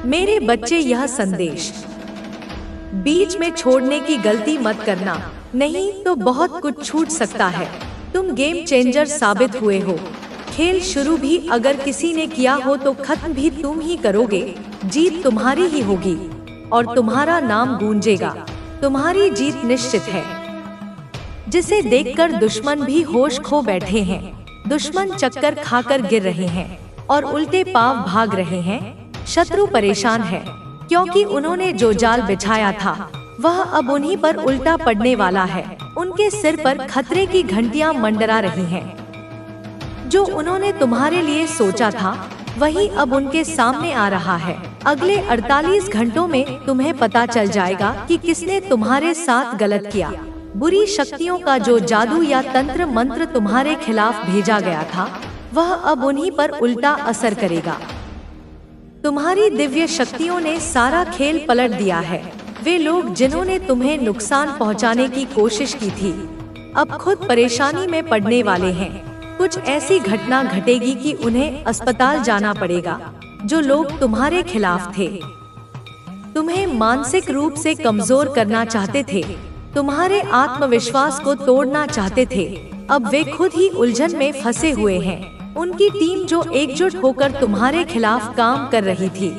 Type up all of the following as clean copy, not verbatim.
मेरे बच्चे, यह संदेश बीच में छोड़ने की गलती मत करना, नहीं तो बहुत कुछ छूट सकता है। तुम गेम चेंजर साबित हुए हो। खेल शुरू भी अगर किसी ने किया हो तो खत्म भी तुम ही करोगे। जीत तुम्हारी ही होगी और तुम्हारा नाम गूंजेगा। तुम्हारी जीत निश्चित है, जिसे देखकर दुश्मन भी होश खो बैठे हैं। दुश्मन चक्कर खाकर गिर रहे हैं और उल्टे पांव भाग रहे हैं। शत्रु परेशान है क्योंकि उन्होंने जो जाल बिछाया था वह अब उन्हीं पर उल्टा पड़ने वाला है। उनके सिर पर खतरे की घंटियां मंडरा रही हैं। जो उन्होंने तुम्हारे लिए सोचा था वही अब उनके सामने आ रहा है। अगले 48 घंटों में तुम्हें पता चल जाएगा कि किसने तुम्हारे साथ गलत किया। बुरी शक्तियों का जो जादू या तंत्र मंत्र तुम्हारे खिलाफ भेजा गया था वह अब उन्हीं पर उल्टा असर करेगा। तुम्हारी दिव्य शक्तियों ने सारा खेल पलट दिया है। वे लोग जिन्होंने तुम्हें नुकसान पहुंचाने की कोशिश की थी अब खुद परेशानी में पड़ने वाले हैं। कुछ ऐसी घटना घटेगी कि उन्हें अस्पताल जाना पड़ेगा। जो लोग तुम्हारे खिलाफ थे, तुम्हें मानसिक रूप से कमजोर करना चाहते थे, तुम्हारे आत्मविश्वास को तोड़ना चाहते थे, अब वे खुद ही उलझन में फंसे हुए हैं। उनकी टीम जो एकजुट होकर तुम्हारे खिलाफ काम कर रही थी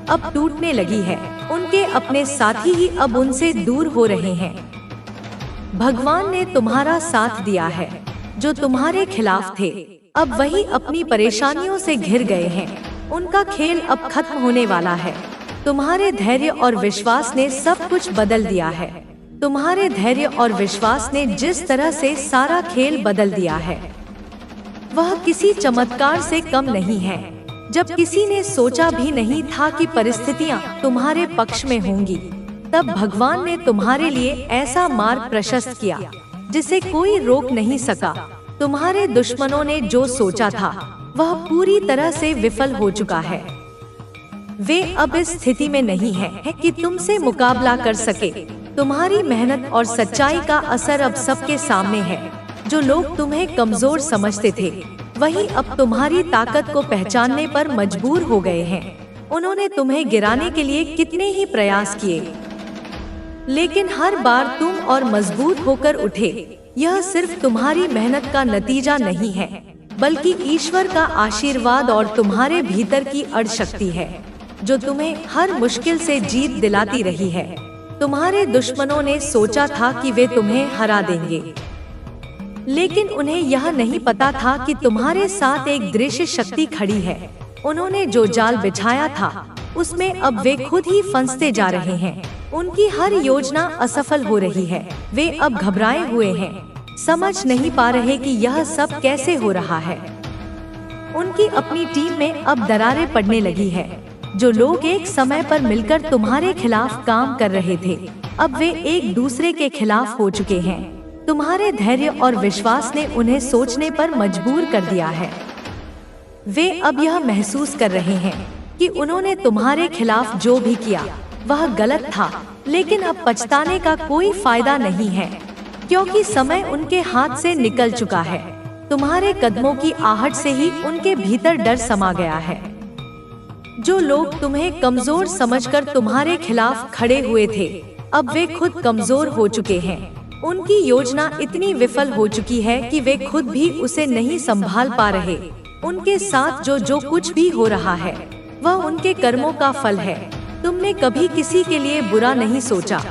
अब टूटने लगी है। उनके अपने साथी ही अब उनसे दूर हो रहे हैं। भगवान ने तुम्हारा साथ दिया है। जो तुम्हारे खिलाफ थे अब वही अपनी परेशानियों से घिर गए हैं। उनका खेल अब खत्म होने वाला है। तुम्हारे धैर्य और विश्वास ने सब कुछ बदल दिया है। तुम्हारे धैर्य और विश्वास ने जिस तरह से सारा खेल बदल दिया है वह किसी चमत्कार से कम नहीं है। जब किसी ने सोचा भी नहीं था कि परिस्थितियां तुम्हारे पक्ष में होंगी, तब भगवान ने तुम्हारे लिए ऐसा मार्ग प्रशस्त किया जिसे कोई रोक नहीं सका। तुम्हारे दुश्मनों ने जो सोचा था वह पूरी तरह से विफल हो चुका है। वे अब इस स्थिति में नहीं है कि तुमसे मुकाबला कर सके। तुम्हारी मेहनत और सच्चाई का असर अब सबके सामने है। जो लोग तुम्हें कमजोर समझते थे वही अब तुम्हारी ताकत को पहचानने पर मजबूर हो गए हैं। उन्होंने तुम्हें गिराने के लिए कितने ही प्रयास किए, लेकिन हर बार तुम और मजबूत होकर उठे। यह सिर्फ तुम्हारी मेहनत का नतीजा नहीं है, बल्कि ईश्वर का आशीर्वाद और तुम्हारे भीतर की अड़ शक्ति है जो तुम्हें हर मुश्किल से जीत दिलाती रही है। तुम्हारे दुश्मनों ने सोचा था कि वे तुम्हें हरा देंगे, लेकिन उन्हें यह नहीं पता था कि तुम्हारे साथ एक दृश्य शक्ति खड़ी है। उन्होंने जो जाल बिछाया था उसमें अब वे खुद ही फंसते जा रहे हैं। उनकी हर योजना असफल हो रही है। वे अब घबराए हुए हैं, समझ नहीं पा रहे कि यह सब कैसे हो रहा है। उनकी अपनी टीम में अब दरारें पड़ने लगी है। जो लोग एक समय पर मिलकर तुम्हारे खिलाफ काम कर रहे थे अब वे एक दूसरे के खिलाफ हो चुके हैं। तुम्हारे धैर्य और विश्वास ने उन्हें सोचने पर मजबूर कर दिया है। वे अब यह महसूस कर रहे हैं कि उन्होंने तुम्हारे खिलाफ जो भी किया वह गलत था, लेकिन अब पछताने का कोई फायदा नहीं है क्योंकि समय उनके हाथ से निकल चुका है। तुम्हारे कदमों की आहट से ही उनके भीतर डर समा गया है। जो लोग तुम्हें कमजोर समझकर तुम्हारे खिलाफ खड़े हुए थे अब वे खुद कमजोर हो चुके हैं। उनकी योजना इतनी विफल हो चुकी है कि वे खुद भी उसे नहीं संभाल पा रहे। उनके साथ जो कुछ भी हो रहा है वह उनके कर्मों का फल है। तुमने कभी किसी के लिए बुरा नहीं सोचा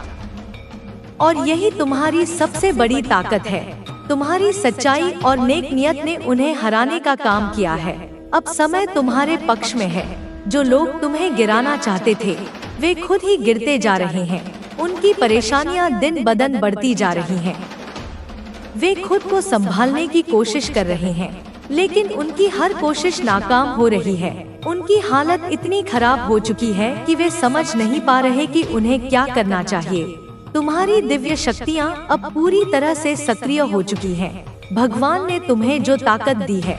और यही तुम्हारी सबसे बड़ी ताकत है। तुम्हारी सच्चाई और नेक नियत ने उन्हें हराने का काम किया है। अब समय तुम्हारे पक्ष में है। जो लोग तुम्हें गिराना चाहते थे वे खुद ही गिरते जा रहे हैं। उनकी परेशानियां दिन ब दिन बढ़ती जा रही हैं। वे खुद को संभालने की कोशिश कर रहे हैं, लेकिन उनकी हर कोशिश नाकाम हो रही है। उनकी हालत इतनी खराब हो चुकी है कि वे समझ नहीं पा रहे कि उन्हें क्या करना चाहिए। तुम्हारी दिव्य शक्तियाँ अब पूरी तरह से सक्रिय हो चुकी हैं। भगवान ने तुम्हें जो ताकत दी है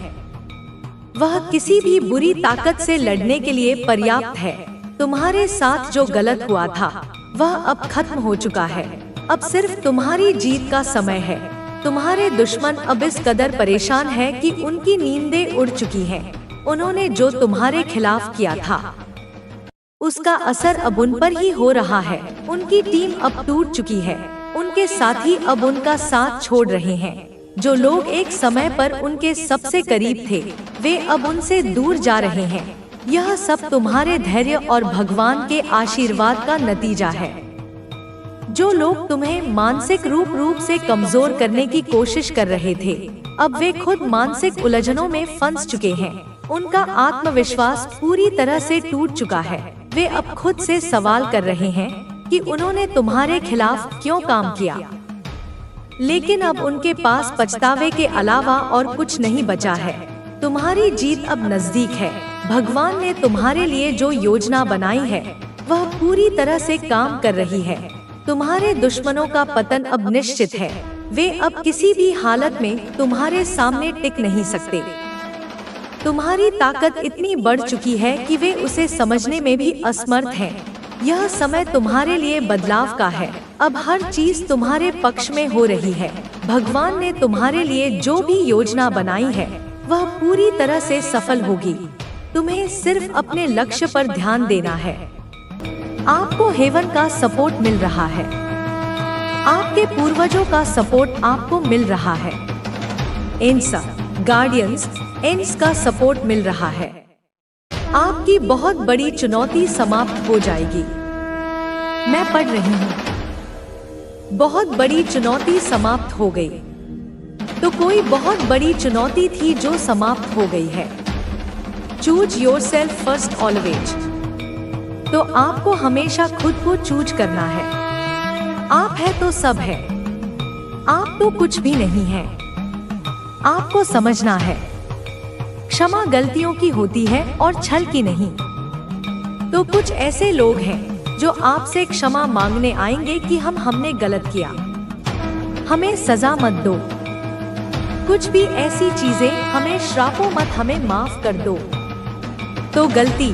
वह किसी भी बुरी ताकत से लड़ने के लिए पर्याप्त है। तुम्हारे साथ जो गलत हुआ था वह अब खत्म हो चुका है। अब सिर्फ तुम्हारी जीत का समय है। तुम्हारे दुश्मन अब इस कदर परेशान है कि उनकी नींदें उड़ चुकी हैं। उन्होंने जो तुम्हारे खिलाफ किया था उसका असर अब उन पर ही हो रहा है। उनकी टीम अब टूट चुकी है। उनके साथी अब उनका साथ छोड़ रहे हैं। जो लोग एक समय पर उनके सबसे करीब थे, वे अब उनसे दूर जा रहे हैं। यह सब तुम्हारे धैर्य और भगवान के आशीर्वाद का नतीजा है। जो लोग तुम्हें मानसिक रूप से कमजोर करने की कोशिश कर रहे थे, अब वे खुद मानसिक उलझनों में फंस चुके हैं। उनका आत्मविश्वास पूरी तरह से टूट चुका है। वे अब खुद से सवाल कर रहे हैं कि उन्होंने तुम्हारे खिलाफ क्यों काम किया। लेकिन अब उनके पास पछतावे के अलावा और कुछ नहीं बचा है। तुम्हारी जीत अब नजदीक है। भगवान ने तुम्हारे लिए जो योजना बनाई है, वह पूरी तरह से काम कर रही है। तुम्हारे दुश्मनों का पतन अब निश्चित है। वे अब किसी भी हालत में तुम्हारे सामने टिक नहीं सकते। तुम्हारी ताकत इतनी बढ़ चुकी है कि वे उसे समझने में भी असमर्थ हैं। यह समय तुम्हारे लिए बदलाव का है। अब हर चीज तुम्हारे पक्ष में हो रही है। भगवान ने तुम्हारे लिए जो भी योजना बनाई है, वह पूरी तरह से सफल होगी। तुम्हें सिर्फ अपने लक्ष्य पर ध्यान देना है। आपको हेवन का सपोर्ट मिल रहा है। आपके पूर्वजों का सपोर्ट आपको मिल रहा है। एंसा, गार्डियंस, एंस का सपोर्ट मिल रहा है। आपकी बहुत बड़ी चुनौती समाप्त हो जाएगी। मैं पढ़ रही हूँ। बहुत बड़ी चुनौती समाप्त हो गई। तो कोई बहुत बड़ी चुनौती थी जो समाप्त हो गई है। Choose yourself first always. तो आपको हमेशा खुद को चूज करना है। आप है तो सब है। आप तो कुछ भी नहीं है। आपको समझना है, क्षमा गलतियों की होती है और छल की नहीं। तो कुछ ऐसे लोग हैं जो आपसे क्षमा मांगने आएंगे कि हमने गलत किया, हमें सजा मत दो। कुछ भी ऐसी चीजें, हमें श्रापो मत, हमें माफ कर दो। तो गलती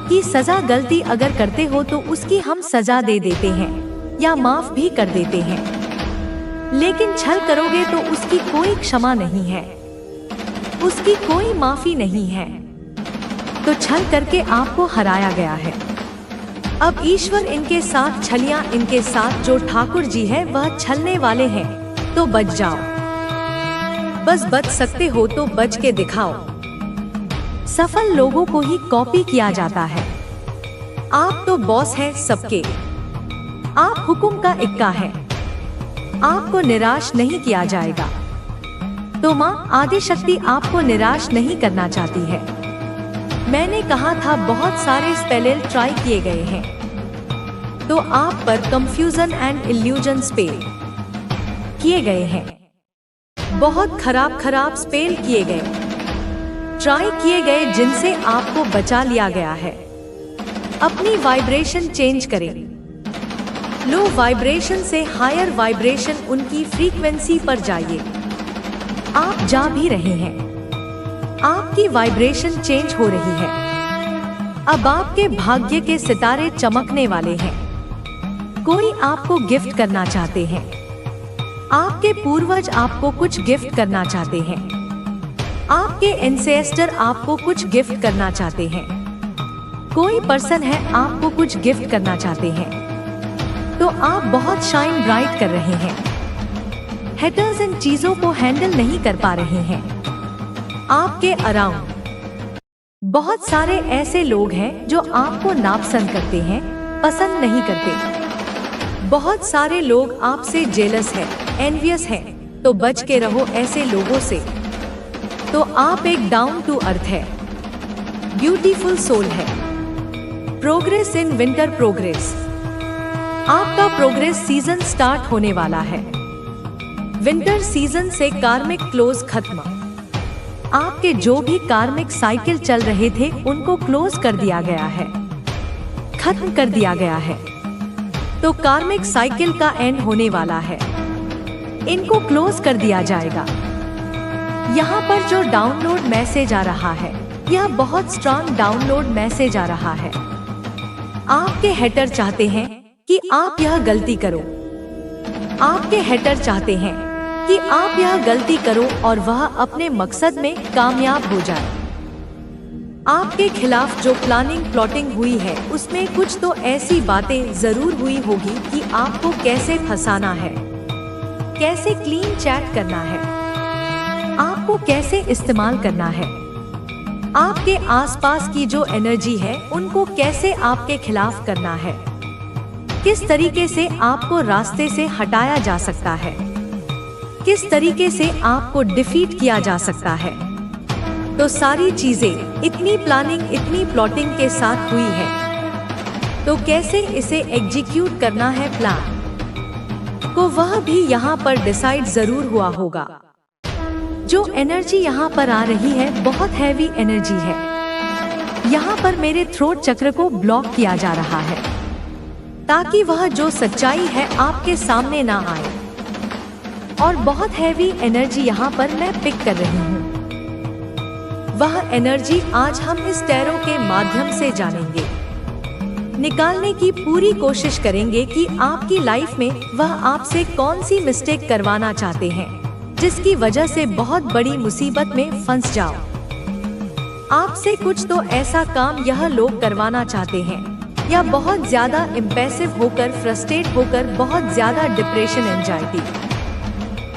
की सजा, गलती अगर करते हो तो उसकी हम सजा दे देते हैं या माफ भी कर देते हैं। लेकिन छल करोगे तो उसकी कोई क्षमा नहीं है, उसकी कोई माफी नहीं है। तो छल करके आपको हराया गया है। अब ईश्वर इनके साथ छलियां, इनके साथ जो ठाकुर जी है वह छलने वाले हैं। तो बच जाओ। बस बच सकते हो तो बच के दिखाओ। सफल लोगों को ही कॉपी किया जाता है। आप तो बॉस हैं सबके। आप हुक्म का इक्का है। आपको निराश नहीं किया जाएगा। तो माँ आदिशक्ति आपको निराश नहीं करना चाहती है। मैंने कहा था बहुत सारे स्पेल ट्राई किए गए हैं, तो आप पर कंफ्यूजन एंड इल्यूजन स्पेल किए गए हैं। बहुत खराब स्पेल किए गए, ट्राई किए गए, जिनसे आपको बचा लिया गया है। अपनी वाइब्रेशन चेंज करें। लो वाइब्रेशन से हायर वाइब्रेशन, उनकी फ्रीक्वेंसी पर जाइए। आप जा भी रहे हैं। आपकी वाइब्रेशन चेंज हो रही है। अब आपके भाग्य के सितारे चमकने वाले हैं। कोई आपको गिफ्ट करना चाहते हैं। आपके पूर्वज आपको कुछ गिफ्ट करना चाहते हैं। आपके एंसेस्टर आपको कुछ गिफ्ट करना चाहते हैं। कोई पर्सन है आपको कुछ गिफ्ट करना चाहते हैं। तो आप बहुत शाइन ब्राइट कर रहे हैं। हेटर्स इन चीजों को हैंडल नहीं कर पा रहे हैं। आपके अराउंड बहुत सारे ऐसे लोग हैं जो आपको नापसंद करते हैं, पसंद नहीं करते। बहुत सारे लोग आपसे जेलस है, एनवियस है। तो बच के रहो ऐसे लोगों से। तो आप एक डाउन टू अर्थ है, ब्यूटीफुल सोल है। Progress in winter progress. आपका प्रोग्रेस सीजन स्टार्ट होने वाला है। विंटर सीजन से कार्मिक क्लोज खत्म। आपके जो भी कार्मिक साइकिल चल रहे थे उनको क्लोज कर दिया गया है, खत्म कर दिया गया है। तो कार्मिक साइकिल का एंड होने वाला है। इनको क्लोज कर दिया जाएगा। यहाँ पर जो डाउनलोड मैसेज आ रहा है, यह बहुत स्ट्रांग डाउनलोड मैसेज आ रहा है। आपके हेटर चाहते हैं कि आप यह गलती करो। आपके हेटर चाहते हैं कि आप यह गलती करो और वह अपने मकसद में कामयाब हो जाए। आपके खिलाफ जो प्लॉटिंग हुई है उसमें कुछ तो ऐसी बातें जरूर हुई होगी कि आपको कैसे फंसाना है, कैसे क्लीन चैट करना है, आपको कैसे इस्तेमाल करना है, आपके आसपास की जो एनर्जी है उनको कैसे आपके खिलाफ करना है, किस तरीके से आपको रास्ते से हटाया जा सकता है, किस तरीके से आपको डिफीट किया जा सकता है। तो सारी चीजें इतनी प्लानिंग, इतनी प्लॉटिंग के साथ हुई है, तो कैसे इसे एग्जीक्यूट करना है प्लान को, वह भी यहाँ पर डिसाइड जरूर हुआ होगा। जो एनर्जी यहाँ पर आ रही है बहुत हैवी एनर्जी है। यहाँ पर मेरे थ्रोट चक्र को ब्लॉक किया जा रहा है ताकि वह जो सच्चाई है आपके सामने ना आए, और बहुत हैवी एनर्जी यहाँ पर मैं पिक कर रही हूँ। वह एनर्जी आज हम इस टैरो के माध्यम से जानेंगे, निकालने की पूरी कोशिश करेंगे कि आपकी लाइफ में वह आपसे कौन सी मिस्टेक करवाना चाहते हैं जिसकी वजह से बहुत बड़ी मुसीबत में फंस जाओ। आपसे कुछ तो ऐसा काम यह लोग करवाना चाहते हैं, या बहुत ज्यादा इम्पैसिव होकर, फ्रस्ट्रेट होकर, बहुत ज्यादा डिप्रेशन, एंजाइटी,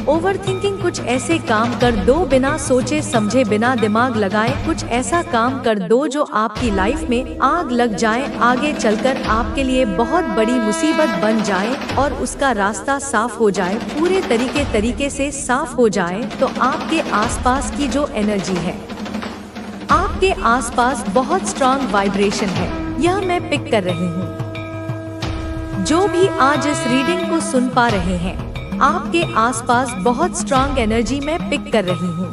ओवरथिंकिंग, कुछ ऐसे काम कर दो बिना सोचे समझे, बिना दिमाग लगाए, कुछ ऐसा काम कर दो जो आपकी लाइफ में आग लग जाए, आगे चलकर आपके लिए बहुत बड़ी मुसीबत बन जाए और उसका रास्ता साफ हो जाए, पूरे तरीके से साफ हो जाए। तो आपके आसपास की जो एनर्जी है, आपके आसपास बहुत स्ट्रांग वाइब्रेशन है, यह मैं पिक कर रही हूँ। जो भी आज इस रीडिंग को सुन पा रहे हैं, आपके आसपास बहुत स्ट्रांग एनर्जी मैं पिक कर रही हूँ।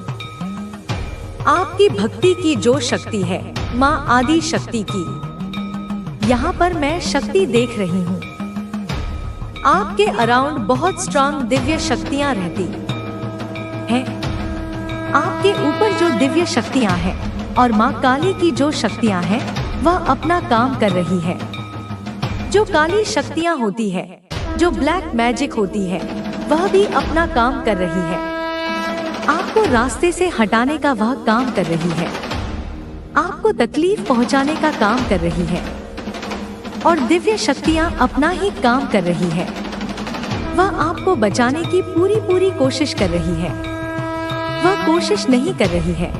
आपकी भक्ति की जो शक्ति है, माँ आदि शक्ति की, यहाँ पर मैं शक्ति देख रही हूँ। आपके अराउंड बहुत स्ट्रांग दिव्य शक्तियाँ रहती हैं। आपके ऊपर जो दिव्य शक्तियाँ हैं और माँ काली की जो शक्तियाँ हैं वह अपना काम कर रही है। जो काली शक्तियाँ होती है, जो ब्लैक मैजिक होती है, वह भी अपना काम कर रही है। आपको रास्ते से हटाने का वह काम कर रही है, आपको तकलीफ पहुंचाने का काम कर रही है, और दिव्य शक्तियां अपना ही काम कर रही है। वह आपको बचाने की पूरी कोशिश कर रही है। वह कोशिश नहीं कर रही है,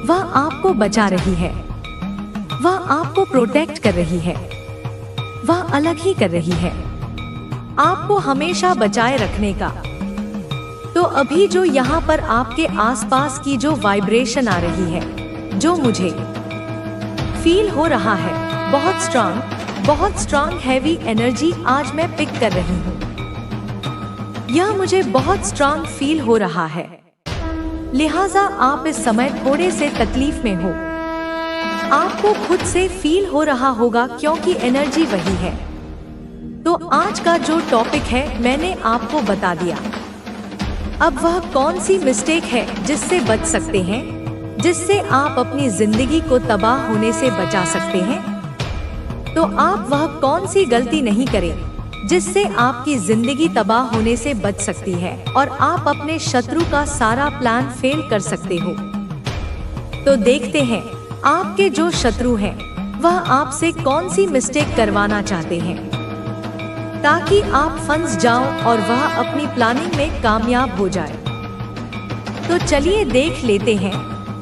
वह आपको बचा रही है, वह आपको प्रोटेक्ट कर रही है, वह अलग ही कर रही है, आपको हमेशा बचाए रखने का। तो अभी जो यहाँ पर आपके आसपास की जो वाइब्रेशन आ रही है, जो मुझे फील हो रहा है, बहुत स्ट्रांग हैवी एनर्जी आज मैं पिक कर रही हूँ। यह मुझे बहुत स्ट्रांग फील हो रहा है, लिहाजा आप इस समय थोड़े से तकलीफ में हो। आपको खुद से फील हो रहा होगा क्योंकि एनर्जी वही है। तो आज का जो टॉपिक है मैंने आपको बता दिया। अब वह कौन सी मिस्टेक है जिससे बच सकते हैं, जिससे आप अपनी जिंदगी को तबाह होने से बचा सकते हैं। तो आप वह कौन सी गलती नहीं करें जिससे आपकी जिंदगी तबाह होने से बच सकती है और आप अपने शत्रु का सारा प्लान फेल कर सकते हो। तो देखते हैं आपके जो शत्रु हैं वह आपसे कौन सी मिस्टेक करवाना चाहते हैं ताकि आप फंस जाओ और वह अपनी प्लानिंग में कामयाब हो जाए। तो चलिए देख लेते हैं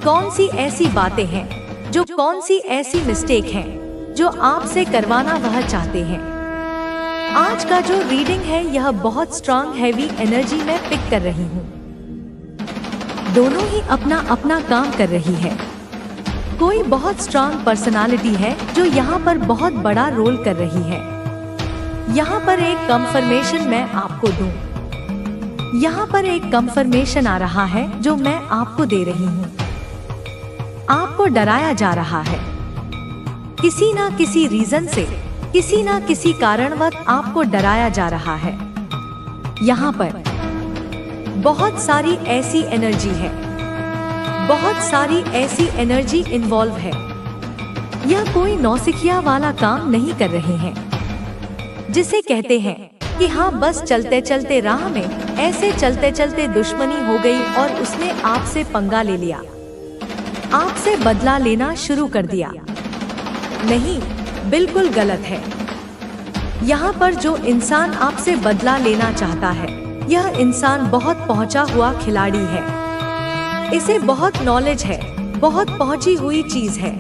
कौन सी ऐसी बातें हैं, जो कौन सी ऐसी मिस्टेक हैं जो आपसे करवाना वह चाहते हैं। आज का जो रीडिंग है यह बहुत स्ट्रांग हैवी एनर्जी मैं पिक कर रही हूँ। दोनों ही अपना अपना काम कर रही है। कोई बहुत स्ट्रांग पर्सनालिटी है जो यहाँ पर बहुत बड़ा रोल कर रही है। यहाँ पर एक कंफर्मेशन मैं आपको दूं। यहाँ पर एक कंफर्मेशन आ रहा है जो मैं आपको दे रही हूँ। आपको डराया जा रहा है किसी ना किसी रीजन से, किसी ना किसी कारणवश आपको डराया जा रहा है। यहाँ पर बहुत सारी ऐसी एनर्जी है, बहुत सारी ऐसी एनर्जी इन्वॉल्व है। यह कोई नौसिखिया वाला काम नहीं कर रहे हैं जिसे कहते हैं कि हाँ बस चलते चलते राह में ऐसे चलते चलते दुश्मनी हो गई और उसने आपसे पंगा ले लिया। आपसे बदला लेना शुरू कर दिया। नहीं, बिल्कुल गलत है। यहाँ पर जो इंसान आपसे बदला लेना चाहता है, यह इंसान बहुत पहुंचा हुआ खिलाड़ी है। इसे बहुत नॉलेज है, बहुत पहुंची हुई चीज है।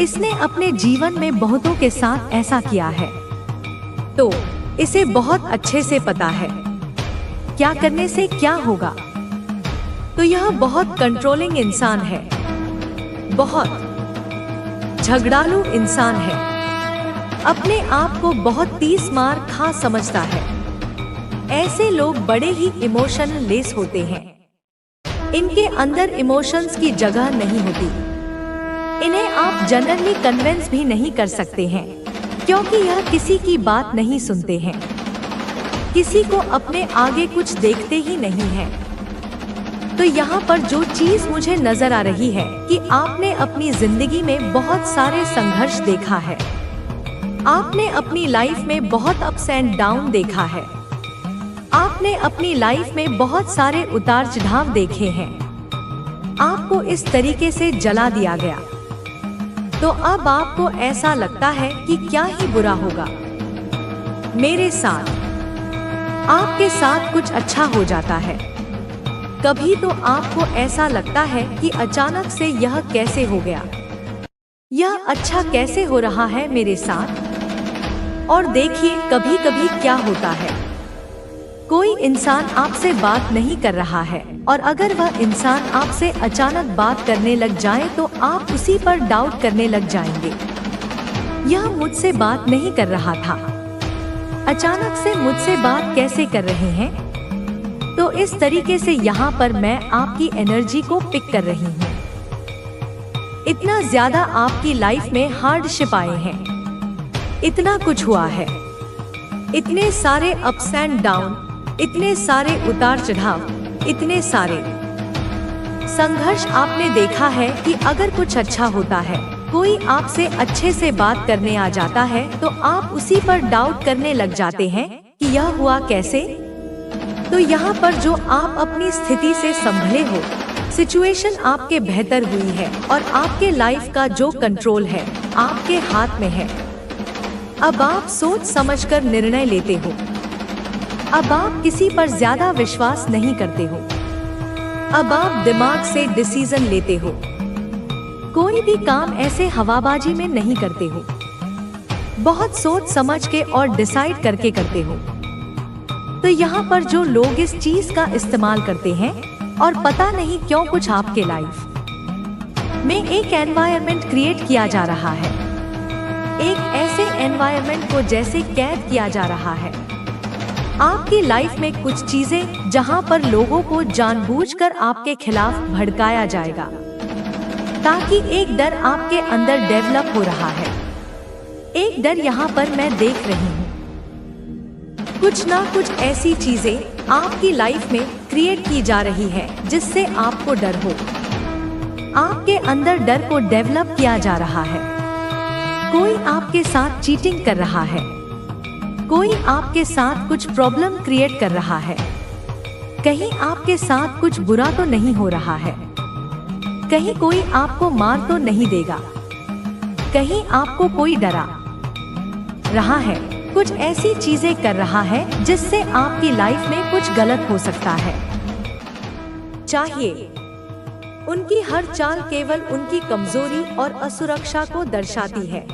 इसने अपने जीवन में बहुतों के साथ ऐसा किया है, तो इसे बहुत अच्छे से पता है क्या करने से क्या होगा। तो यह बहुत कंट्रोलिंग इंसान है, बहुत झगड़ालू इंसान है, अपने आप को बहुत 30 मार खा समझता है। ऐसे लोग बड़े ही इमोशनलेस होते हैं। इनके अंदर इमोशंस की जगह नहीं होती। इन्हें आप जनरली कन्विंस भी नहीं कर सकते हैं, क्योंकि यह किसी की बात नहीं सुनते हैं, किसी को अपने आगे कुछ देखते ही नहीं हैं। तो यहाँ पर जो चीज मुझे नजर आ रही है कि आपने अपनी जिंदगी में बहुत सारे संघर्ष देखा है। आपने अपनी लाइफ में बहुत अप्स एंड डाउन देखा है। आपने अपनी लाइफ में बहुत सारे उतार चढ़ाव देखे हैं। आपको इस तरीके से जला दिया गया, तो अब आपको ऐसा लगता है कि क्या ही बुरा होगा मेरे साथ। आपके साथ कुछ अच्छा हो जाता है। कभी तो आपको ऐसा लगता है कि अचानक से यह कैसे हो गया, यह अच्छा कैसे हो रहा है मेरे साथ। और देखिए कभी कभी क्या होता है, कोई इंसान आपसे बात नहीं कर रहा है, और अगर वह इंसान आपसे अचानक बात करने लग जाए तो आप उसी पर डाउट करने लग जाएंगे। यह मुझसे बात नहीं कर रहा था, अचानक से मुझसे बात कैसे कर रहे हैं। तो इस तरीके से यहाँ पर मैं आपकी एनर्जी को पिक कर रही हूँ। इतना ज्यादा आपकी लाइफ में हार्डशिप आए हैं, इतना कुछ हुआ है, इतने सारे अप्स एंड डाउन, इतने सारे उतार चढ़ाव, इतने सारे संघर्ष आपने देखा है कि अगर कुछ अच्छा होता है, कोई आपसे अच्छे से बात करने आ जाता है, तो आप उसी पर डाउट करने लग जाते हैं कि यह हुआ कैसे। तो यहाँ पर जो आप अपनी स्थिति से संभले हो, सिचुएशन आपके बेहतर हुई है और आपके लाइफ का जो कंट्रोल है आपके हाथ में है। अब आप सोच समझकर निर्णय लेते हो। अब आप किसी पर ज्यादा विश्वास नहीं करते हो। अब आप दिमाग से डिसीजन लेते हो। कोई भी काम ऐसे हवाबाजी में नहीं करते हो। बहुत सोच समझ के और डिसाइड करके करते हो। तो यहाँ पर जो लोग इस चीज का इस्तेमाल करते हैं और पता नहीं क्यों कुछ आपके लाइफ में एक एनवायरनमेंट क्रिएट किया जा रहा है, एक ऐसे एनवायरनमेंट को जैसे कैद किया जा रहा है। आपकी लाइफ में कुछ चीजें जहां पर लोगों को जानबूझकर आपके खिलाफ भड़काया जाएगा, ताकि एक डर आपके अंदर डेवलप हो रहा है। एक डर यहाँ पर मैं देख रही हूँ। कुछ ना कुछ ऐसी चीजें आपकी लाइफ में क्रिएट की जा रही है जिससे आपको डर हो। आपके अंदर डर को डेवलप किया जा रहा है। कोई आपके साथ चीटिंग कर रहा है, कोई आपके साथ कुछ प्रॉब्लम क्रिएट कर रहा है। कहीं आपके साथ कुछ बुरा तो नहीं हो रहा है, कहीं कोई आपको मार तो नहीं देगा, कहीं आपको कोई डरा रहा है, कुछ ऐसी चीजें कर रहा है जिससे आपकी लाइफ में कुछ गलत हो सकता है। चाहिए उनकी हर चाल केवल उनकी कमजोरी और असुरक्षा को दर्शाती है।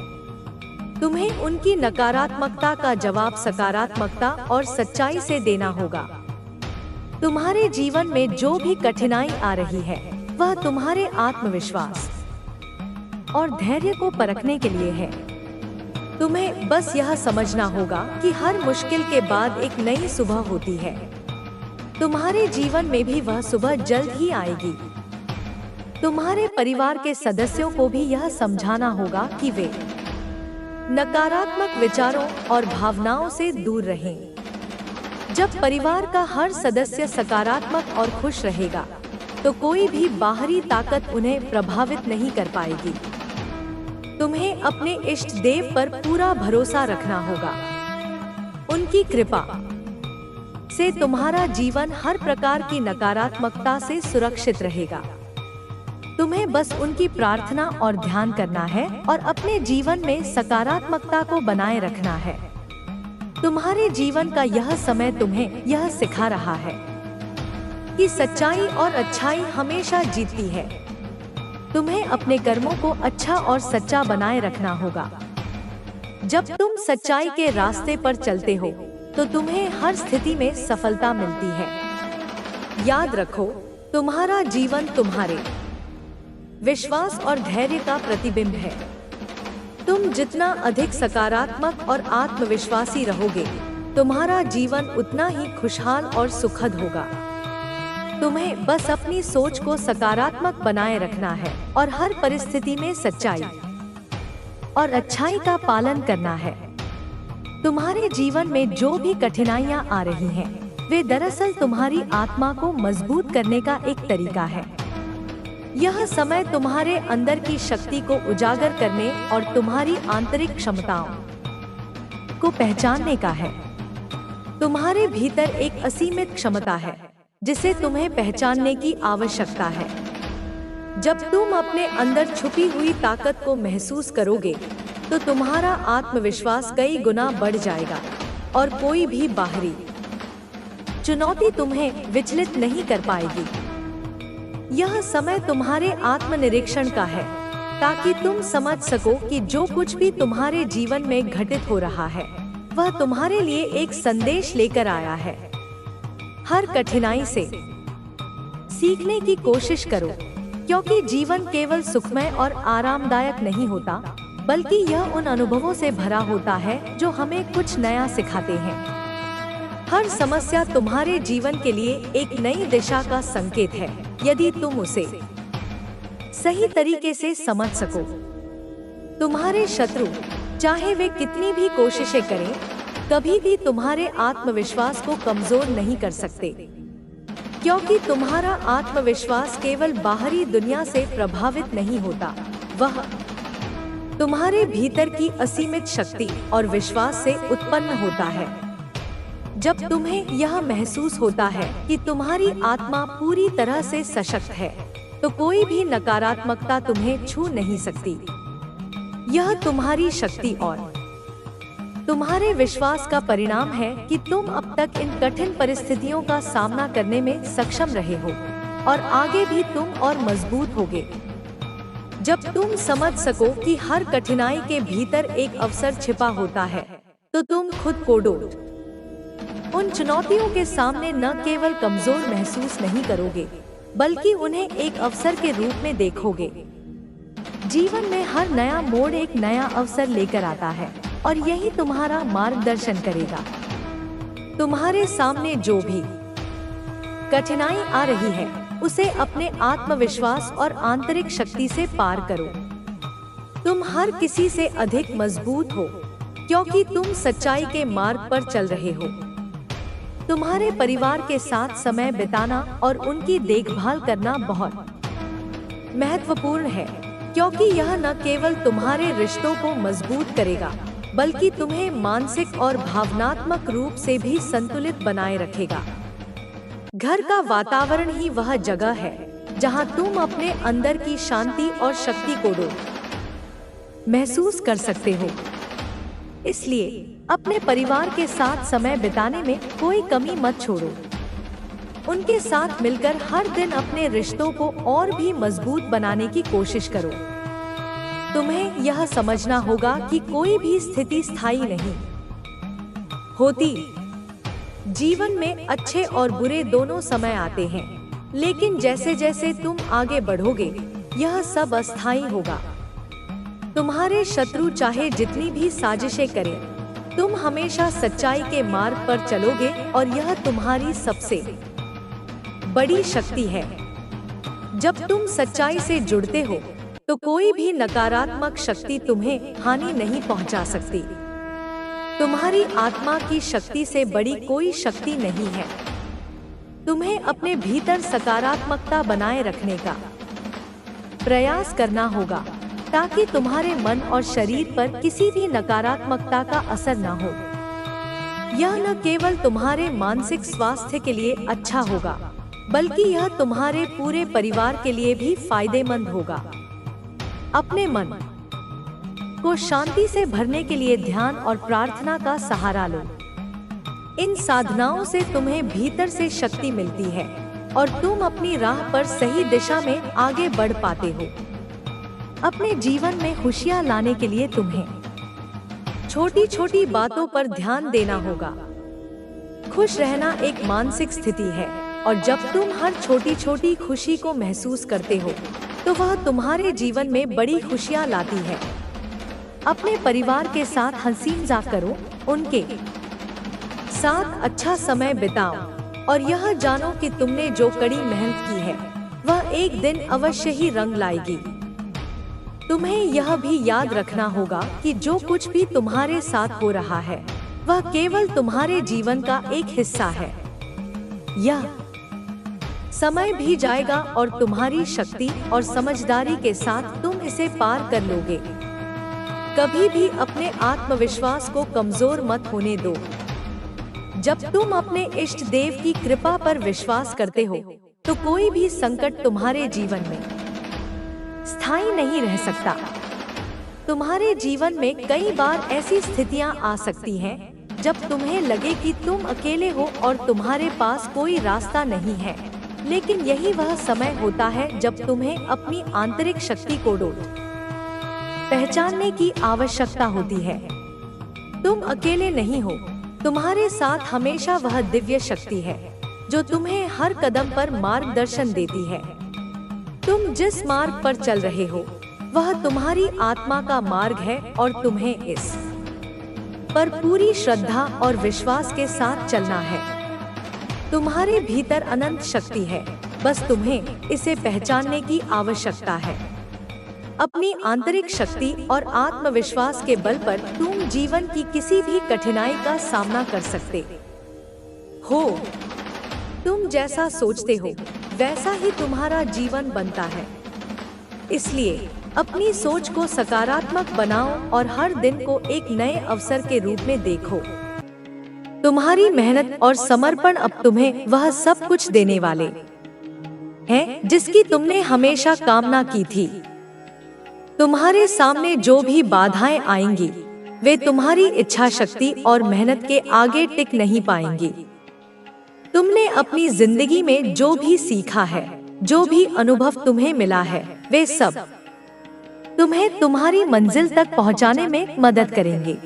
तुम्हें उनकी नकारात्मकता का जवाब सकारात्मकता और सच्चाई से देना होगा। तुम्हारे जीवन में जो भी कठिनाई आ रही है, वह तुम्हारे आत्मविश्वास और धैर्य को परखने के लिए है। तुम्हें बस यह समझना होगा कि हर मुश्किल के बाद एक नई सुबह होती है। तुम्हारे जीवन में भी वह सुबह जल्द ही आएगी। तुम्हारे परिवार के सदस्यों को भी यह समझाना होगा कि वे नकारात्मक विचारों और भावनाओं से दूर रहें। जब परिवार का हर सदस्य सकारात्मक और खुश रहेगा, तो कोई भी बाहरी ताकत उन्हें प्रभावित नहीं कर पाएगी। तुम्हें अपने इष्ट देव पर पूरा भरोसा रखना होगा। उनकी कृपा से तुम्हारा जीवन हर प्रकार की नकारात्मकता से सुरक्षित रहेगा। तुम्हें बस उनकी प्रार्थना और ध्यान करना है और अपने जीवन में सकारात्मकता को बनाए रखना है। तुम्हारे जीवन का यह समय तुम्हें यह सिखा रहा है कि सच्चाई और अच्छाई हमेशा जीतती है। तुम्हें अपने कर्मों को अच्छा और सच्चा बनाए रखना होगा। जब तुम सच्चाई के रास्ते पर चलते हो तो तुम्हें हर स्थिति में सफलता मिलती है। याद रखो, तुम्हारा जीवन तुम्हारे विश्वास और धैर्य का प्रतिबिंब है। तुम जितना अधिक सकारात्मक और आत्मविश्वासी रहोगे, तुम्हारा जीवन उतना ही खुशहाल और सुखद होगा। तुम्हें बस अपनी सोच को सकारात्मक बनाए रखना है और हर परिस्थिति में सच्चाई और अच्छाई का पालन करना है। तुम्हारे जीवन में जो भी कठिनाइयां आ रही हैं, वे दरअसल तुम्हारी आत्मा को मजबूत करने का एक तरीका है। यह समय तुम्हारे अंदर की शक्ति को उजागर करने और तुम्हारी आंतरिक क्षमताओं को पहचानने का है। तुम्हारे भीतर एक असीमित क्षमता है जिसे तुम्हें पहचानने की आवश्यकता है। जब तुम अपने अंदर छुपी हुई ताकत को महसूस करोगे तो तुम्हारा आत्मविश्वास कई गुना बढ़ जाएगा और कोई भी बाहरी चुनौती तुम्हें विचलित नहीं कर पाएगी। यह समय तुम्हारे आत्मनिरीक्षण का है ताकि तुम समझ सको कि जो कुछ भी तुम्हारे जीवन में घटित हो रहा है वह तुम्हारे लिए एक संदेश लेकर आया है। हर कठिनाई से सीखने की कोशिश करो, क्योंकि जीवन केवल सुखमय और आरामदायक नहीं होता, बल्कि यह उन अनुभवों से भरा होता है जो हमें कुछ नया सिखाते हैं। हर समस्या तुम्हारे जीवन के लिए एक नई दिशा का संकेत है, यदि तुम उसे सही तरीके से समझ सको। तुम्हारे शत्रु, चाहे वे कितनी भी कोशिशें करें, कभी भी तुम्हारे आत्मविश्वास को कमजोर नहीं कर सकते, क्योंकि तुम्हारा आत्मविश्वास केवल बाहरी दुनिया से प्रभावित नहीं होता, वह तुम्हारे भीतर की असीमित शक्ति और विश्वास से उत्पन्न होता है। जब तुम्हें यह महसूस होता है कि तुम्हारी आत्मा पूरी तरह से सशक्त है, तो कोई भी नकारात्मकता तुम्हें छू नहीं सकती। यह तुम्हारी शक्ति और तुम्हारे विश्वास का परिणाम है कि तुम अब तक इन कठिन परिस्थितियों का सामना करने में सक्षम रहे हो और आगे भी तुम और मजबूत होगे। जब तुम समझ सको कि हर कठिनाई के भीतर एक अवसर छिपा होता है, तो तुम खुद को उन चुनौतियों के सामने न केवल कमजोर महसूस नहीं करोगे, बल्कि उन्हें एक अवसर के रूप में देखोगे। जीवन में हर नया मोड़ एक नया अवसर लेकर आता है और यही तुम्हारा मार्गदर्शन करेगा। तुम्हारे सामने जो भी कठिनाई आ रही है, उसे अपने आत्मविश्वास और आंतरिक शक्ति से पार करो। तुम हर किसी से अधिक मजबूत हो, क्योंकि तुम सच्चाई के मार्ग पर चल रहे हो। तुम्हारे परिवार के साथ समय बिताना और उनकी देखभाल करना बहुत महत्वपूर्ण है, क्योंकि यह न केवल तुम्हारे रिश्तों को मजबूत करेगा, बल्कि तुम्हें मानसिक और भावनात्मक रूप से भी संतुलित बनाए रखेगा। घर का वातावरण ही वह जगह है जहां तुम अपने अंदर की शांति और शक्ति को महसूस कर सकते हो। इसलिए अपने परिवार के साथ समय बिताने में कोई कमी मत छोड़ो। उनके साथ मिलकर हर दिन अपने रिश्तों को और भी मजबूत बनाने की कोशिश करो। तुम्हें यह समझना होगा कि कोई भी स्थिति स्थायी नहीं होती। जीवन में अच्छे और बुरे दोनों समय आते हैं, लेकिन जैसे जैसे तुम आगे बढ़ोगे, यह सब अस्थायी होगा। तुम्हारे शत्रु चाहे जितनी भी साजिशें करें, तुम हमेशा सच्चाई के मार्ग पर चलोगे और यह तुम्हारी सबसे बड़ी शक्ति है। जब तुम सच्चाई से जुड़ते हो, तो कोई भी नकारात्मक शक्ति तुम्हें हानि नहीं पहुंचा सकती। तुम्हारी आत्मा की शक्ति से बड़ी कोई शक्ति नहीं है। तुम्हें अपने भीतर सकारात्मकता बनाए रखने का प्रयास करना होगा, ताकि तुम्हारे मन और शरीर पर किसी भी नकारात्मकता का असर न हो। यह न केवल तुम्हारे मानसिक स्वास्थ्य के लिए अच्छा होगा, बल्कि यह तुम्हारे पूरे परिवार के लिए भी फायदेमंद होगा। अपने मन को शांति से भरने के लिए ध्यान और प्रार्थना का सहारा लो। इन साधनाओं से तुम्हें भीतर से शक्ति मिलती है और तुम अपनी राह पर सही दिशा में आगे बढ़ पाते हो। अपने जीवन में खुशियां लाने के लिए तुम्हें छोटी छोटी बातों पर ध्यान देना होगा। खुश रहना एक मानसिक स्थिति है और जब तुम हर छोटी छोटी खुशी को महसूस करते हो तो वह तुम्हारे जीवन में बड़ी खुशियां लाती है। अपने परिवार के साथ हंसी मजाक करो, उनके साथ अच्छा समय बिताओ और यह जानो कि तुमने जो कड़ी मेहनत की है वह एक दिन अवश्य ही रंग लाएगी। तुम्हें यह भी याद रखना होगा कि जो कुछ भी तुम्हारे साथ हो रहा है वह केवल तुम्हारे जीवन का एक हिस्सा है। यह समय भी जाएगा और तुम्हारी शक्ति और समझदारी के साथ तुम इसे पार कर लोगे। कभी भी अपने आत्मविश्वास को कमजोर मत होने दो। जब तुम अपने इष्ट देव की कृपा पर विश्वास करते हो तो कोई भी संकट तुम्हारे जीवन में स्थायी नहीं रह सकता। तुम्हारे जीवन में कई बार ऐसी स्थितियां आ सकती हैं जब तुम्हें लगे कि तुम अकेले हो और तुम्हारे पास कोई रास्ता नहीं है, लेकिन यही वह समय होता है जब तुम्हें अपनी आंतरिक शक्ति को पहचानने की आवश्यकता होती है। तुम अकेले नहीं हो, तुम्हारे साथ हमेशा वह दिव्य शक्ति है जो तुम्हें हर कदम पर मार्गदर्शन देती है। तुम जिस मार्ग पर चल रहे हो वह तुम्हारी आत्मा का मार्ग है और तुम्हें इस पर पूरी श्रद्धा और विश्वास के साथ चलना है। तुम्हारे भीतर अनंत शक्ति है, बस तुम्हें इसे पहचानने की आवश्यकता है। अपनी आंतरिक शक्ति और आत्मविश्वास के बल पर तुम जीवन की किसी भी कठिनाई का सामना कर सकते हो। तुम जैसा सोचते हो वैसा ही तुम्हारा जीवन बनता है। इसलिए अपनी सोच को सकारात्मक बनाओ और हर दिन को एक नए अवसर के रूप में देखो। तुम्हारी मेहनत और समर्पण अब तुम्हें वह सब कुछ देने वाले हैं जिसकी तुमने हमेशा कामना की थी। तुम्हारे सामने जो भी बाधाएं आएंगी वे तुम्हारी इच्छा शक्ति और मेहनत के आगे टिक नहीं पाएंगी। तुमने अपनी जिंदगी में जो भी सीखा है, जो भी अनुभव तुम्हें मिला है, वे सब तुम्हें तुम्हारी मंजिल तक पहुंचाने में मदद करेंगे।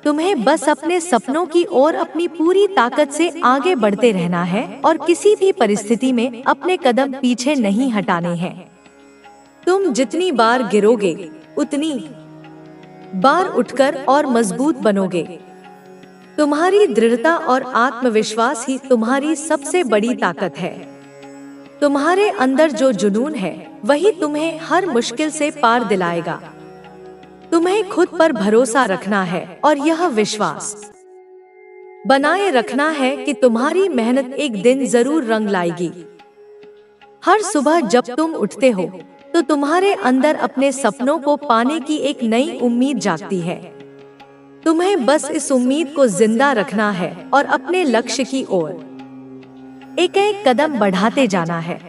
तुम्हें बस अपने सपनों की ओर अपनी पूरी ताकत से आगे बढ़ते रहना है और किसी भी परिस्थिति में अपने कदम पीछे नहीं हटाने हैं। तुम जितनी बार गिरोगे उतनी बार उठकर और मजबूत बनोगे। तुम्हारी दृढ़ता और आत्मविश्वास ही तुम्हारी सबसे बड़ी ताकत है। तुम्हारे अंदर जो जुनून है वही तुम्हें हर मुश्किल से पार दिलाएगा। तुम्हें खुद पर भरोसा रखना है और यह विश्वास बनाए रखना है कि तुम्हारी मेहनत एक दिन जरूर रंग लाएगी। हर सुबह जब तुम उठते हो तो तुम्हारे अंदर अपने सपनों को पाने की एक नई उम्मीद जागती है। तुम्हें बस इस उम्मीद को जिंदा रखना है और अपने लक्ष्य की ओर एक एक कदम बढ़ाते जाना है।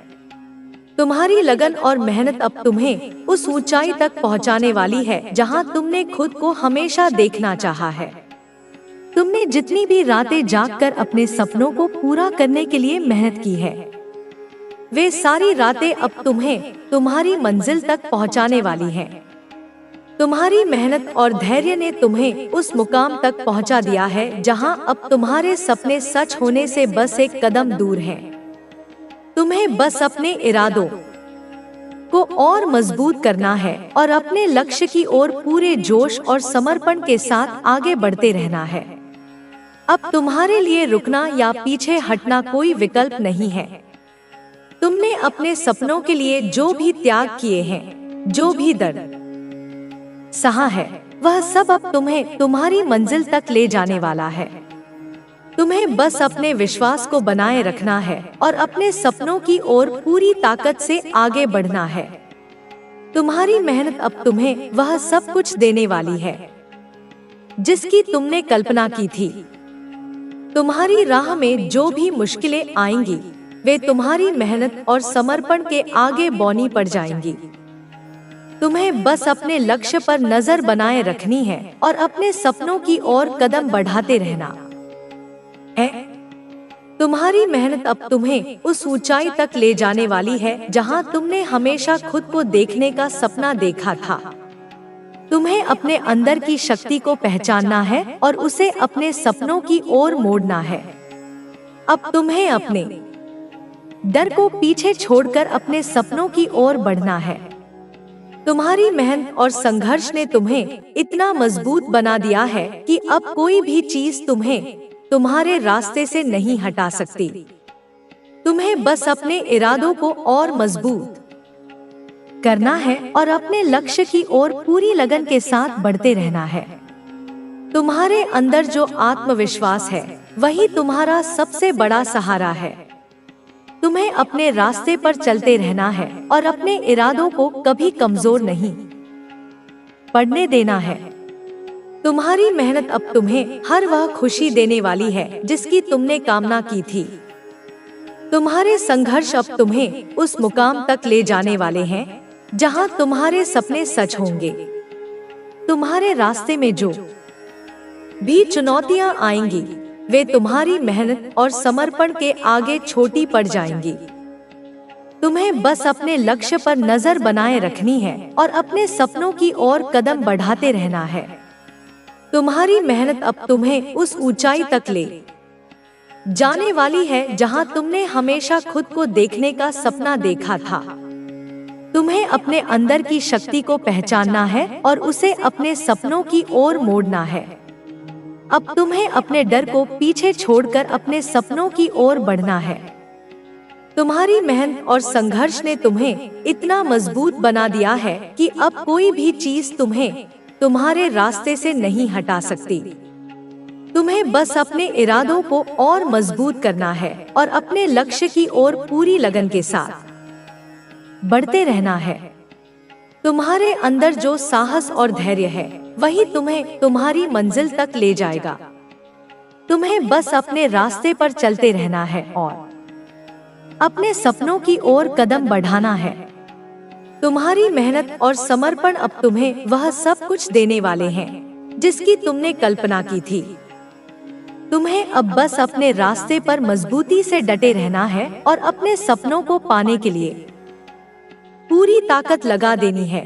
तुम्हारी लगन और मेहनत अब तुम्हें उस ऊंचाई तक पहुंचाने वाली है जहां तुमने खुद को हमेशा देखना चाहा है। तुमने जितनी भी रातें जागकर अपने सपनों को पूरा करने के लिए मेहनत की है, वे सारी रातें अब तुम्हें तुम्हारी मंजिल तक पहुंचाने वाली हैं। तुम्हारी मेहनत और धैर्य ने तुम्हें उस मुकाम तक पहुंचा दिया है जहां अब तुम्हारे सपने सच होने से बस एक कदम दूर हैं। तुम्हें बस अपने इरादों को और मजबूत करना है और अपने लक्ष्य की ओर पूरे जोश और समर्पण के साथ आगे बढ़ते रहना है। अब तुम्हारे लिए रुकना या पीछे हटना कोई विकल्प नहीं है। तुमने अपने सपनों के लिए जो भी त्याग किए हैं, जो भी दर्द सहा है, वह सब अब तुम्हें तुम्हारी मंजिल तक ले जाने वाला है। तुम्हें बस अपने विश्वास को बनाए रखना है और अपने सपनों की ओर पूरी ताकत से आगे बढ़ना है। तुम्हारी मेहनत अब तुम्हें वह सब कुछ देने वाली है जिसकी तुमने कल्पना की थी। तुम्हारी राह में जो भी मुश्किलें आएंगी वे तुम्हारी मेहनत और समर्पण के आगे बौनी पड़ जाएंगी। तुम्हें बस अपने लक्ष्य पर नजर बनाए रखनी है और अपने सपनों की ओर कदम बढ़ाते रहना है। तुम्हारी मेहनत अब तुम्हें उस ऊंचाई तक ले जाने वाली है जहां तुमने हमेशा खुद को देखने का सपना देखा था। तुम्हें अपने अंदर की शक्ति को पहचानना है और उसे अपने सपनों की ओर मोड़ना है। अब तुम्हें अपने डर को पीछे छोड़कर अपने सपनों की ओर बढ़ना है। तुम्हारी मेहनत और संघर्ष ने तुम्हें इतना मजबूत बना दिया है कि अब कोई भी चीज तुम्हें तुम्हारे रास्ते से नहीं हटा सकती। तुम्हें बस अपने इरादों को और मजबूत करना है और अपने लक्ष्य की ओर पूरी लगन के साथ बढ़ते रहना है। तुम्हारे अंदर जो आत्मविश्वास है वही तुम्हारा सबसे बड़ा सहारा है। तुम्हें अपने रास्ते पर चलते रहना है और अपने इरादों को कभी कमजोर नहीं पड़ने देना है। तुम्हारी मेहनत अब तुम्हें हर वह खुशी देने वाली है जिसकी तुमने कामना की थी। तुम्हारे संघर्ष अब तुम्हें उस मुकाम तक ले जाने वाले हैं जहां तुम्हारे सपने सच होंगे। तुम्हारे रास्ते में जो भी चुनौतियां आएंगी वे तुम्हारी मेहनत और समर्पण के आगे छोटी पड़ जाएंगी। तुम्हें बस अपने लक्ष्य पर नजर बनाए रखनी है और अपने सपनों की ओर कदम बढ़ाते रहना है। तुम्हारी मेहनत अब तुम्हें उस ऊंचाई तक ले जाने वाली है जहां तुमने हमेशा खुद को देखने का सपना देखा था। तुम्हें अपने अंदर की शक्ति को पहचानना है और उसे अपने सपनों की ओर मोड़ना है। अब तुम्हें अपने डर को पीछे छोड़कर अपने सपनों की ओर बढ़ना है। तुम्हारी मेहनत और संघर्ष ने तुम्हें इतना मजबूत बना दिया है कि अब कोई भी चीज तुम्हें तुम्हारे रास्ते से नहीं हटा सकती। तुम्हें बस अपने इरादों को और मजबूत करना है और अपने लक्ष्य की ओर पूरी लगन के साथ बढ़ते रहना है। तुम्हारे अंदर जो साहस और धैर्य है वही तुम्हें तुम्हारी मंजिल तक ले जाएगा। तुम्हें बस अपने रास्ते पर चलते रहना है और अपने सपनों की ओर कदम बढ़ाना है। तुम्हारी मेहनत और समर्पण अब तुम्हें वह सब कुछ देने वाले हैं जिसकी तुमने कल्पना की थी। तुम्हें अब बस अपने रास्ते पर मजबूती से डटे रहना है और अपने सपनों को पाने के लिए पूरी ताकत लगा देनी है।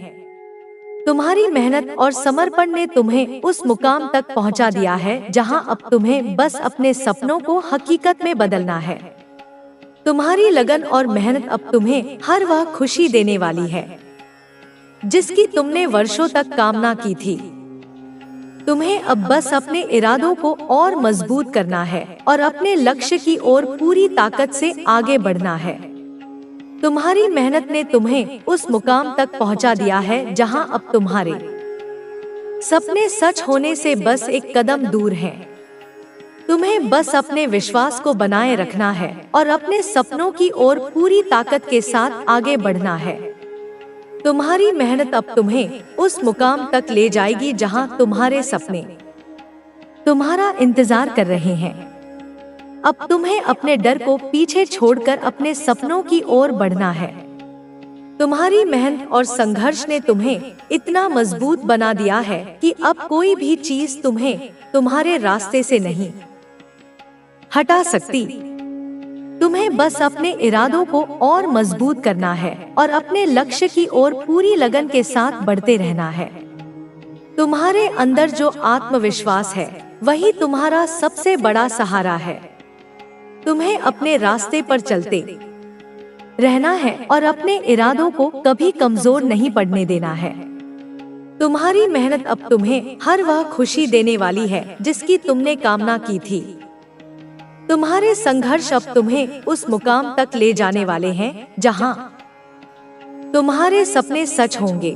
तुम्हारी मेहनत और समर्पण ने तुम्हें उस मुकाम तक पहुंचा दिया है जहां अब तुम्हें बस अपने सपनों को हकीकत में बदलना है। तुम्हारी लगन और मेहनत अब तुम्हें हर वह खुशी देने वाली है जिसकी तुमने वर्षों तक कामना की थी। तुम्हें अब बस अपने इरादों को और मजबूत करना है और अपने लक्ष्य की ओर पूरी ताकत से आगे बढ़ना है। तुम्हारी मेहनत ने तुम्हें उस मुकाम तक पहुंचा दिया है जहां अब तुम्हारे सपने सच होने से बस एक कदम दूर हैं। तुम्हें बस अपने विश्वास को बनाए रखना है और अपने सपनों की ओर पूरी ताकत के साथ आगे बढ़ना है। तुम्हारी मेहनत अब तुम्हें उस मुकाम तक ले जाएगी जहां तुम्हारे सपने तुम्हारा इंतजार कर रहे हैं। अब तुम्हें अपने डर को पीछे छोड़कर अपने सपनों की ओर बढ़ना है। तुम्हारी मेहनत और संघर्ष ने तुम्हें इतना मजबूत बना दिया है कि अब कोई भी चीज तुम्हें तुम्हारे रास्ते से नहीं हटा सकती। तुम्हें बस अपने इरादों को और मजबूत करना है और अपने लक्ष्य की ओर पूरी लगन के साथ बढ़ते रहना है। तुम्हारे अंदर जो आत्मविश्वास है वही तुम्हारा सबसे बड़ा सहारा है। तुम्हें अपने रास्ते पर चलते रहना है और अपने इरादों को कभी कमजोर नहीं पड़ने देना है। तुम्हारी मेहनत अब तुम्हें हर वह खुशी देने वाली है जिसकी तुमने कामना की थी। तुम्हारे संघर्ष अब तुम्हें उस मुकाम तक ले जाने वाले हैं जहां तुम्हारे सपने सच होंगे।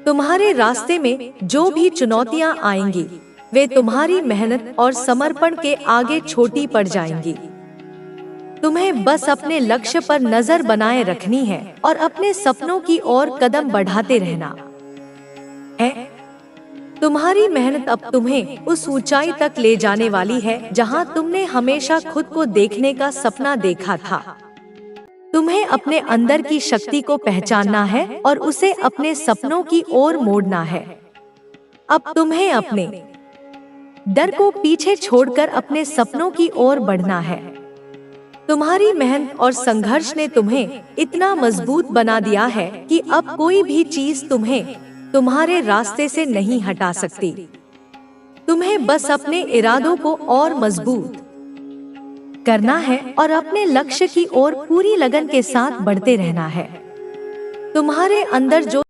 तुम्हारे रास्ते में जो भी चुनौतियां आएंगी वे तुम्हारी मेहनत और समर्पण के आगे छोटी पड़ जाएंगी। तुम्हें बस अपने लक्ष्य पर नजर बनाए रखनी है और अपने सपनों की ओर कदम बढ़ाते रहना है। तुम्हारी मेहनत अब तुम्हें उस ऊंचाई तक ले जाने वाली है जहां तुमने हमेशा खुद को देखने का सपना देखा था। तुम्हें अपने अंदर की शक्ति को पहचानना है और उसे अपने सपनों की ओर मोड़ना है। अब तुम्हें अपने डर को पीछे छोड़कर अपने सपनों की ओर बढ़ना है। तुम्हारी मेहनत और संघर्ष ने तुम्हें इतना मजबूत बना दिया है कि अब कोई भी चीज तुम्हें तुम्हारे रास्ते से नहीं हटा सकती। तुम्हें बस अपने इरादों को और मजबूत करना है और अपने लक्ष्य की ओर पूरी लगन के साथ बढ़ते रहना है। तुम्हारे अंदर जो